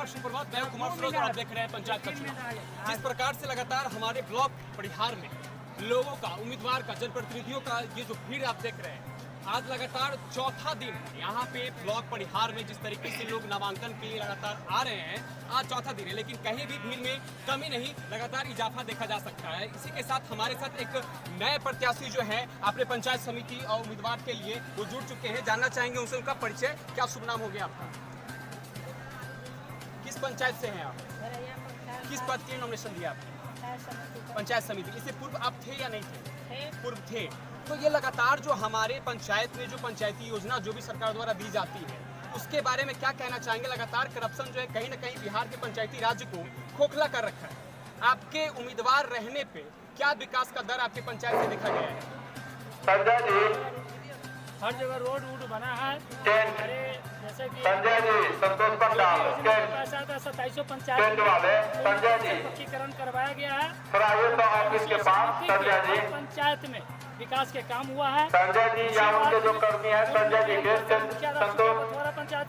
सुप्रभात, मैं कुमार फिरोज और आप देख रहे हैं पंचायत का चुनाव। जिस प्रकार से लगातार हमारे ब्लॉक परिहार में लोगों का, उम्मीदवार का, जनप्रतिनिधियों का ये जो भीड़ आप देख रहे हैं, आज लगातार चौथा दिन यहाँ पे ब्लॉक परिहार में जिस तरीके से लोग नामांकन के लिए लगातार आ रहे हैं, आज चौथा दिन है, लेकिन कहीं भी भीड़ में कमी नहीं, लगातार इजाफा देखा जा सकता है। इसी के साथ हमारे साथ एक नए प्रत्याशी जो है अपने पंचायत समिति और उम्मीदवार के लिए वो जुड़ चुके हैं। जानना चाहेंगे उनसे उनका परिचय। क्या शुभ नाम हो गया आपका? किस पंचायत से हैं आप? किस पद के नॉमिनेशन दिया आपने? पंचायत समिति। इससे पूर्व आप थे या नहीं थे? पूर्व थे। तो ये लगातार जो हमारे पंचायत में जो पंचायती योजना जो भी सरकार द्वारा दी जाती है, उसके बारे में क्या कहना चाहेंगे? लगातार करप्शन जो है कहीं ना कहीं बिहार के पंचायती राज्य को खोखला कर रखा है। आपके उम्मीदवार रहने पे क्या विकास का दर आपके पंचायत से देखा गया है? हर जगह रोड वूड बना है। अरे जैसे कि पैसा था 2700 पंचायत पक्कीकरण करवाया गया है। पंचायत में विकास के काम हुआ है। पंचायत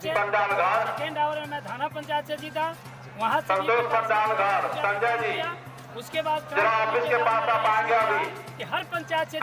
से सेकेंड आवर में मैं थाना पंचायत से जीता, वहाँ से उसके बाद कि हर पंचायत से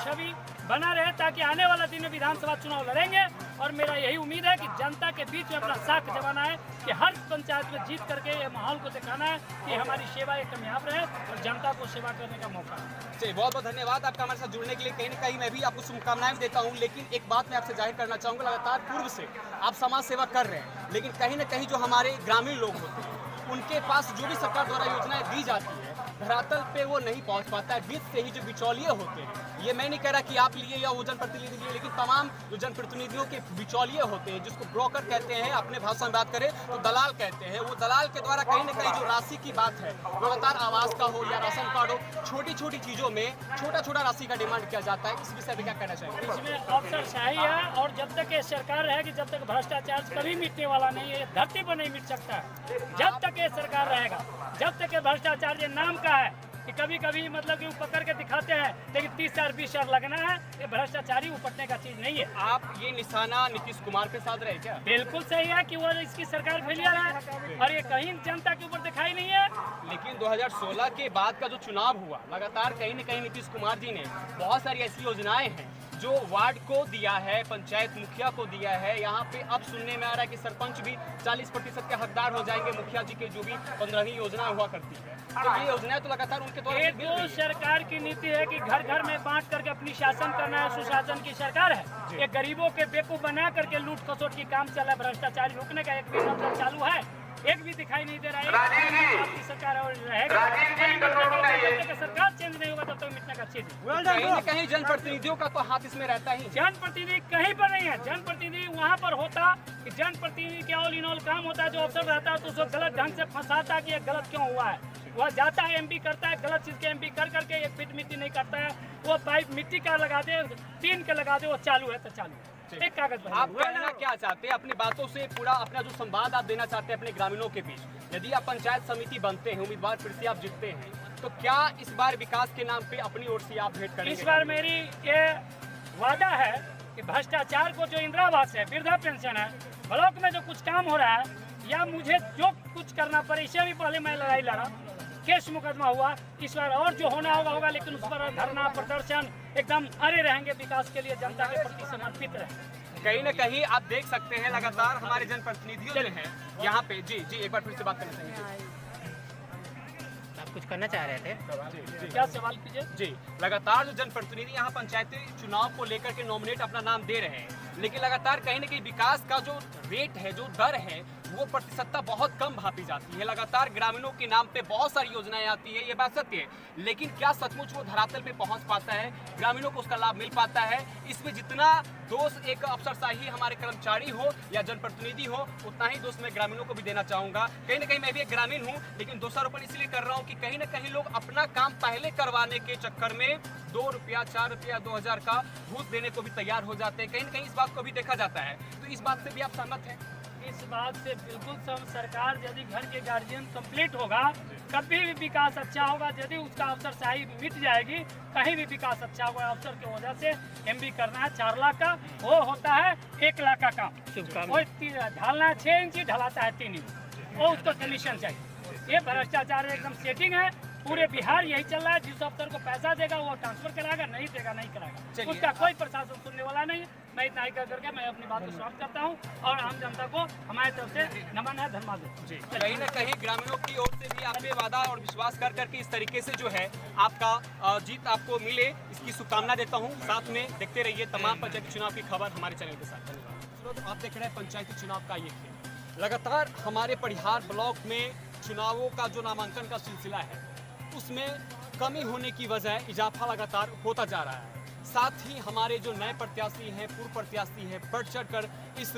छवि बना रहे ताकि आने वाला दिन में विधानसभा चुनाव लड़ेंगे। और मेरा यही उम्मीद है कि जनता के बीच में अपना साख जमाना है, कि हर पंचायत में जीत करके ये माहौल को दिखाना है कि हमारी सेवा एक कामयाब रहे और जनता को सेवा करने का मौका है। चलिए, बहुत बहुत धन्यवाद आपका हमारे साथ जुड़ने के लिए। कहीं ना कहीं मैं भी आपको शुभकामनाएं देता हूं, लेकिन एक बात मैं आपसे जाहिर करना चाहूँगा, लगातार पूर्व से आप समाज सेवा कर रहे हैं, लेकिन कहीं ना कहीं जो हमारे ग्रामीण लोग होते हैं उनके पास जो भी सरकार द्वारा योजनाएं दी जाती है, धरातल पे वो नहीं पहुंच पाता है। बीच से ही जो बिचौलिए होते हैं, ये मैं नहीं कह रहा कि आप लिए या वो जनप्रतिनिधि लिए, लेकिन तमाम जो जनप्रतिनिधियों के बिचौलिए होते हैं, जिसको ब्रोकर कहते हैं, अपने भाषा में बात करें तो दलाल कहते हैं, वो दलाल के द्वारा कहीं ना कहीं जो राशि की बात है, लगातार आवास का हो या राशन कार्ड हो, छोटी छोटी चीजों में छोटा छोटा राशि का डिमांड किया जाता है। इस विषय में क्या कहना चाहिए? इसमें अफसरशाही है, और जब तक ये सरकार रहेगी, जब तक भ्रष्टाचार कभी मिटने वाला नहीं है, धरती पर नहीं मिट सकता है। जब तक ये सरकार रहेगा, जब तक ये भ्रष्टाचार ये नाम का है कि कभी कभी मतलब कि वो पकड़ के दिखाते हैं, लेकिन 30-20 लगना है, ये भ्रष्टाचारी उपटने का चीज नहीं है। आप ये निशाना नीतीश कुमार के साथ रहे क्या? बिल्कुल सही है कि वो इसकी सरकार फेलियर है और ये कहीं जनता के ऊपर दिखाई नहीं है। लेकिन 2016 के बाद का जो चुनाव हुआ, लगातार कहीं न कहीं नीतीश कुमार जी ने बहुत सारी ऐसी योजनाएं हैं जो वार्ड को दिया है, पंचायत मुखिया को दिया है। यहाँ पे अब सुनने में आ रहा है कि सरपंच भी 40% के हकदार हो जाएंगे, मुखिया जी के जो भी 15वीं योजना हुआ करती है। तो ये योजनाएं तो लगातार उनके द्वारा ये तो सरकार की नीति है कि घर घर में बांट करके अपनी शासन करना है। सुशासन की सरकार है। ये गरीबों के बेवकूफ बना करके लूट खसोट की काम चल रहा है। भ्रष्टाचारी रोकने का एक भी मतलब चालू है, एक भी दिखाई नहीं दे रहा है। आपकी सरकार और रहेगा, सरकार चेंज नहीं होगा तब तक मिटने का चीज। कहीं न कहीं जनप्रतिनिधियों का तो हाथ इसमें रहता ही। जनप्रतिनिधि कहीं पर नहीं है। जनप्रतिनिधि वहाँ पर होता कि जनप्रतिनिधि के ऑल इन ऑल काम होता है। जो अफसर रहता है तो उसको गलत ढंग से फंसाता कि ये गलत क्यों हुआ है। वह जाता है एमपी करता है, गलत चीज के एमपी कर करके एक फीट मिट्टी नहीं करता है, वो पाइप मिट्टी का लगा दे, टीन का लगा दे, वो चालू है तो चालू है। एक कागज आप कहना क्या चाहते हैं? अपनी बातों से पूरा अपना जो संवाद आप देना चाहते हैं अपने ग्रामीणों के बीच, यदि आप पंचायत समिति बनते हैं, उम्मीदवार फिर से आप जीतते हैं, तो क्या इस बार विकास के नाम पे अपनी ओर से आप भेंट करेंगे? इस बार मेरी ये वादा है कि भ्रष्टाचार को, जो इंदिरा आवास है, वृद्धा पेंशन है, ब्लॉक में जो कुछ काम हो रहा है, या मुझे जो कुछ करना पड़े, इससे भी पहले मैं लड़ाई लड़ा, केस मुकदमा हुआ, इस बार और जो होना होगा, लेकिन उस पर धरना प्रदर्शन एकदम अरे रहेंगे। विकास के लिए जनता के प्रति समर्पित रहे। कहीं न कहीं आप देख सकते हैं लगातार हमारे जनप्रतिनिधियों जो हैं यहाँ पे। जी जी, एक बार फिर से बात करना चाहिए। आप कुछ करना चाह रहे थे? क्या सवाल कीजिए? जी, लगातार जो जनप्रतिनिधि यहाँ पंचायती चुनाव को लेकर के नॉमिनेट अपना नाम दे रहे हैं, लेकिन लगातार कहीं न कहीं विकास का जो रेट है, जो दर है, वो प्रतिशतता बहुत कम भापी जाती है। लगातार ग्रामीणों के नाम पे बहुत सारी योजनाएं आती है, ये बात सत्य है, लेकिन क्या सचमुच वो धरातल पे पहुंच पाता है, ग्रामीणों को उसका लाभ मिल पाता है? इसमें जितना दोष एक अफसरशाही हमारे कर्मचारी हो या जनप्रतिनिधि हो, उतना ही दोष मैं ग्रामीणों को भी देना चाहूँगा। कहीं ना कहीं मैं भी एक ग्रामीण हूँ, लेकिन दोषारोपण इसलिए कर रहा हूँ कि कहीं ना कहीं लोग अपना काम पहले करवाने के चक्कर में 2 रुपया, 4 रुपया, 2000 का घूस देने को भी तैयार हो जाते हैं। कहीं ना कहीं इस बात को भी देखा जाता है, तो इस बात से भी आप सहमत हैं? इस बात से बिल्कुल सरकार, यदि घर के गार्जियन कंप्लीट होगा, कभी भी विकास अच्छा होगा। यदि उसका अफसरशाही मिट जाएगी, कहीं भी विकास अच्छा होगा। अफसर की वजह से एमबी करना है 4 लाख का, वो होता है 1 लाख का काम। वो ढालना है 6 इंची, ढलाता है 3 इंच। वो उसको कमीशन चाहिए। ये भ्रष्टाचार एकदम सेटिंग है। पूरे बिहार यही चल रहा है, जिस अफसर को पैसा देगा वो ट्रांसफर कराएगा, नहीं देगा नहीं कराएगा, उसका कोई प्रशासन सुनने वाला नहीं है। मैं इतना ही कर करके मैं अपनी बात को समाप्त करता हूँ और आम जनता को हमारे तरफ से नमन है, धन्यवाद है। कहीं ना कहीं ग्रामीणों की ओर से भी आप पे वादा और विश्वास कर करके इस तरीके से जो है आपका जीत आपको मिले, इसकी शुभकामना देता हूँ। साथ में देखते रहिए तमाम पंचायती चुनाव की खबर हमारे चैनल के साथ। धन्यवाद। आप देख रहे हैं पंचायती चुनाव का ये खेल। लगातार हमारे परिहार ब्लॉक में चुनावों का जो नामांकन का सिलसिला है उसमें कमी होने की वजह इजाफा लगातार होता जा रहा है। साथ ही हमारे जो नए प्रत्याशी हैं, पूर्व प्रत्याशी हैं, बढ़ चढ़कर इस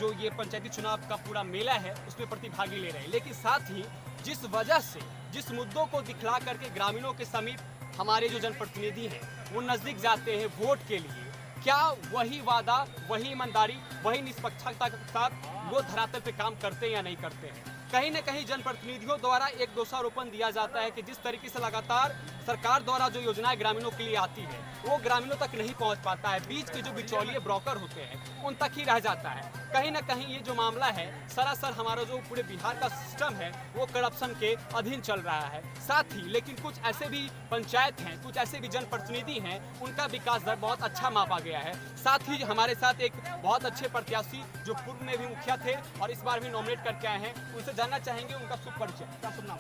जो ये पंचायती चुनाव का पूरा मेला है उसमें प्रतिभागी ले रहे हैं। लेकिन साथ ही जिस वजह से जिस मुद्दों को दिखला करके ग्रामीणों के समीप हमारे जो जनप्रतिनिधि हैं वो नज़दीक जाते हैं वोट के लिए, क्या वही वादा, वही ईमानदारी, वही निष्पक्षता के साथ वो धरातल पे काम करते हैं या नहीं करते हैं? कहीं न कहीं जनप्रतिनिधियों द्वारा एक दोषारोपण दिया जाता है कि जिस तरीके से लगातार सरकार द्वारा जो योजनाएं ग्रामीणों के लिए आती है वो ग्रामीणों तक नहीं पहुंच पाता है, बीच के जो बिचौलिए ब्रोकर होते हैं उन तक ही रह जाता है। कहीं ना कहीं ये जो मामला है सरासर हमारा जो पूरे बिहार का सिस्टम है वो करप्शन के अधीन चल रहा है। साथ ही लेकिन कुछ ऐसे भी पंचायत हैं, कुछ ऐसे भी जनप्रतिनिधि हैं उनका विकास दर बहुत अच्छा मापा गया है। साथ ही हमारे साथ एक बहुत अच्छे प्रत्याशी जो पूर्व में भी मुखिया थे और इस बार भी नॉमिनेट करके आए हैं, उनसे जानना चाहेंगे उनका शुभ परिचय। क्या शुभ नाम?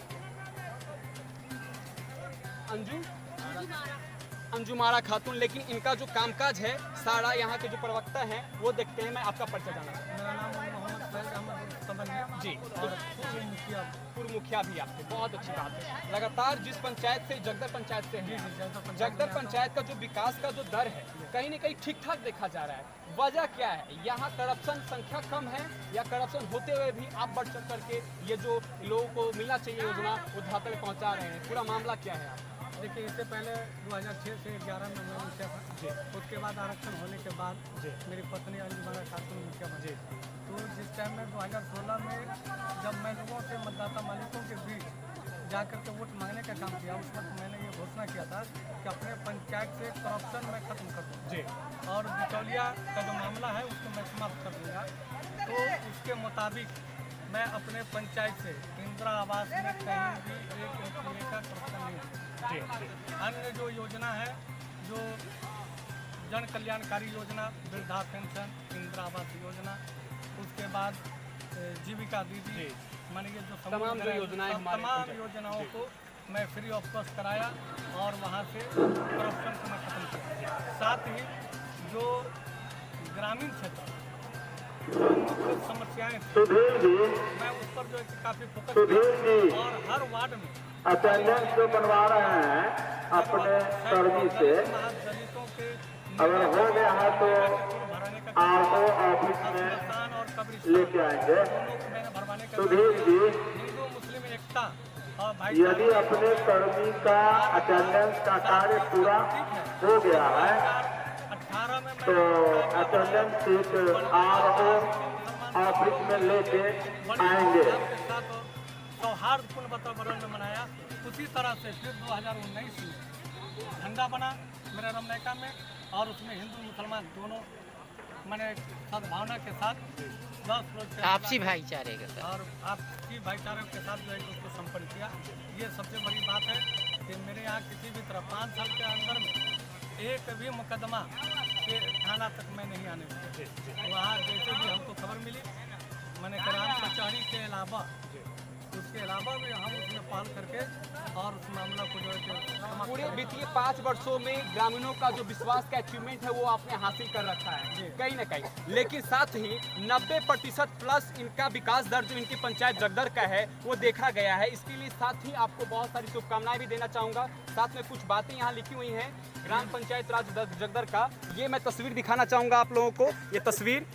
अंजुमारा खातून। लेकिन इनका जो कामकाज है सारा यहाँ के जो प्रवक्ता हैं वो देखते हैं। मैं आपका परिचय जानना चाहता हूँ। मेरा नाम मोहम्मद फैज अहमद समन है जी, और पूर्व मुखिया भी आपके, बहुत अच्छी बात है। लगातार जिस पंचायत से, जगदर पंचायत से हैं, जगदर पंचायत का जो विकास का जो दर है कहीं न कहीं ठीक ठाक देखा जा रहा है। वजह क्या है? यहाँ करप्शन संख्या कम है या करप्शन होते हुए भी आप बढ़ चढ़ करके ये जो लोगों को मिलना चाहिए योजना वो धरातल पे पहुँचा रहे हैं? पूरा मामला क्या है? आप देखिए, इससे पहले 2006 से 11 में मैं मुखिया था। उसके बाद आरक्षण होने के बाद मेरी पत्नी अंजुमारा खातून मुखिया बनी। तो जिस टाइम में 2016 में जब मैं लोगों से मतदाता मालिकों के बीच जाकर के वोट मांगने का काम किया, उस वक्त मैंने ये घोषणा किया था कि अपने पंचायत से करप्शन मैं खत्म कर दूँगा और बिचौलिया का जो मामला है उसको मैं समाप्त कर दूँगा। तो उसके मुताबिक मैं अपने पंचायत से इंदिरा आवास में कहीं भी एक रुपये का करप्शन नहीं है। अन्य जो योजना है, जो जन कल्याणकारी योजना, वृद्धा पेंशन, इंदिरा आवास योजना, उसके बाद जीविका दीदी, माने ये जो तमाम योजनाएं, तमाम योजनाओं को मैं फ्री ऑफ कॉस्ट कराया और वहाँ से करप्शन को मैं खत्म किया। साथ ही जो ग्रामीण क्षेत्र मुख्य समस्याएं थी मैं उस पर जो है काफ़ी फोकस किया और हर वार्ड में अटेंडेंस जो बनवा रहे हैं अपने कर्मी से, दलितों के अगर हो गया है तो आरओ ऑफिस में लेके आएंगे। सुधीर जी, हिंदू मुस्लिम एकता और यदि अपने कर्मी का अटेंडेंस का कार्य पूरा हो गया है 2018 में तो अटेंडेंस सीट आरओ ऑफिस में लेके आएंगे। सौहार्दपूर्ण वातावरण में मनाया। उसी तरह से फिर 2019 में झंडा बना मेरा रमनैका में और उसमें हिंदू मुसलमान दोनों मैंने सद्भावना के साथ 10 रोज आपसी भाईचारे के साथ और आपसी भाईचारे के साथ जो है उसको संपन्न किया। ये सबसे बड़ी बात है कि मेरे यहाँ किसी भी तरह 5 साल के अंदर में एक भी मुकदमा के थाना तक मैं नहीं आने दिया। वहाँ जैसे भी हमको खबर मिली मैंने ग्राम कचहरी के अलावा उसके अलावा भी हम उसमें पाल करके और उस मामला को जो है पूरे बीते 5 वर्षों में ग्रामीणों का जो विश्वास का अचीवमेंट है वो आपने हासिल कर रखा है कहीं ना कहीं। लेकिन साथ ही 90% प्लस इनका विकास दर जो इनकी पंचायत जगदर का है वो देखा गया है। इसके लिए साथ ही आपको बहुत सारी शुभकामनाएं भी देना चाहूँगा। साथ में कुछ बातें यहाँ लिखी हुई हैं ग्राम पंचायत राज जगदर का। ये मैं तस्वीर दिखाना चाहूँगा आप लोगों को। ये तस्वीर,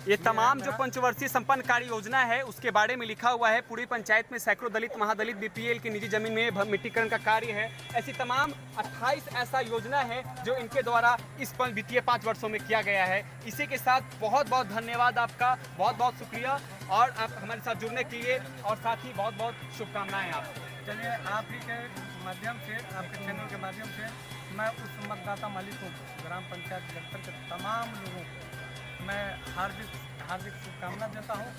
ये तमाम जो पंचवर्षीय संपन्न कार्य योजना है उसके बारे में लिखा हुआ है। पूरी पंचायत में सैकड़ों दलित महादलित बीपीएल की निजी जमीन में मिट्टीकरण का कार्य है। ऐसी तमाम 28 ऐसा योजना है जो इनके द्वारा इस वित्तीय 5 वर्षों में किया गया है। इसी के साथ बहुत बहुत धन्यवाद आपका, बहुत बहुत शुक्रिया और आप हमारे साथ जुड़ने के लिए और साथ ही बहुत बहुत शुभकामनाएं आपको। चलिए, आप ही के माध्यम से, आपके चैनल के माध्यम से मैं उस मतदाता मालिकों को, ग्राम पंचायत जगदर के तमाम लोगों को मैं हार्दिक शुभकामना देता हूँ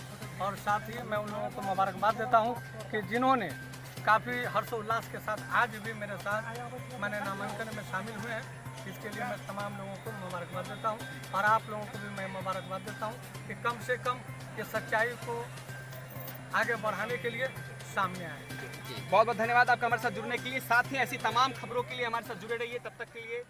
और साथ ही मैं उन लोगों को मुबारकबाद देता हूँ कि जिन्होंने काफ़ी हर्षोल्लास के साथ आज भी मेरे साथ मैंने नामांकन में शामिल हुए हैं। इसके लिए मैं तमाम लोगों को मुबारकबाद देता हूँ और आप लोगों को भी मैं मुबारकबाद देता हूँ कि कम से कम ये सच्चाई को आगे बढ़ाने के लिए सामने आए। बहुत बहुत धन्यवाद आपका हमारे साथ जुड़ने के लिए। साथ ही ऐसी तमाम खबरों के लिए हमारे साथ जुड़े रहिए। तब तक के लिए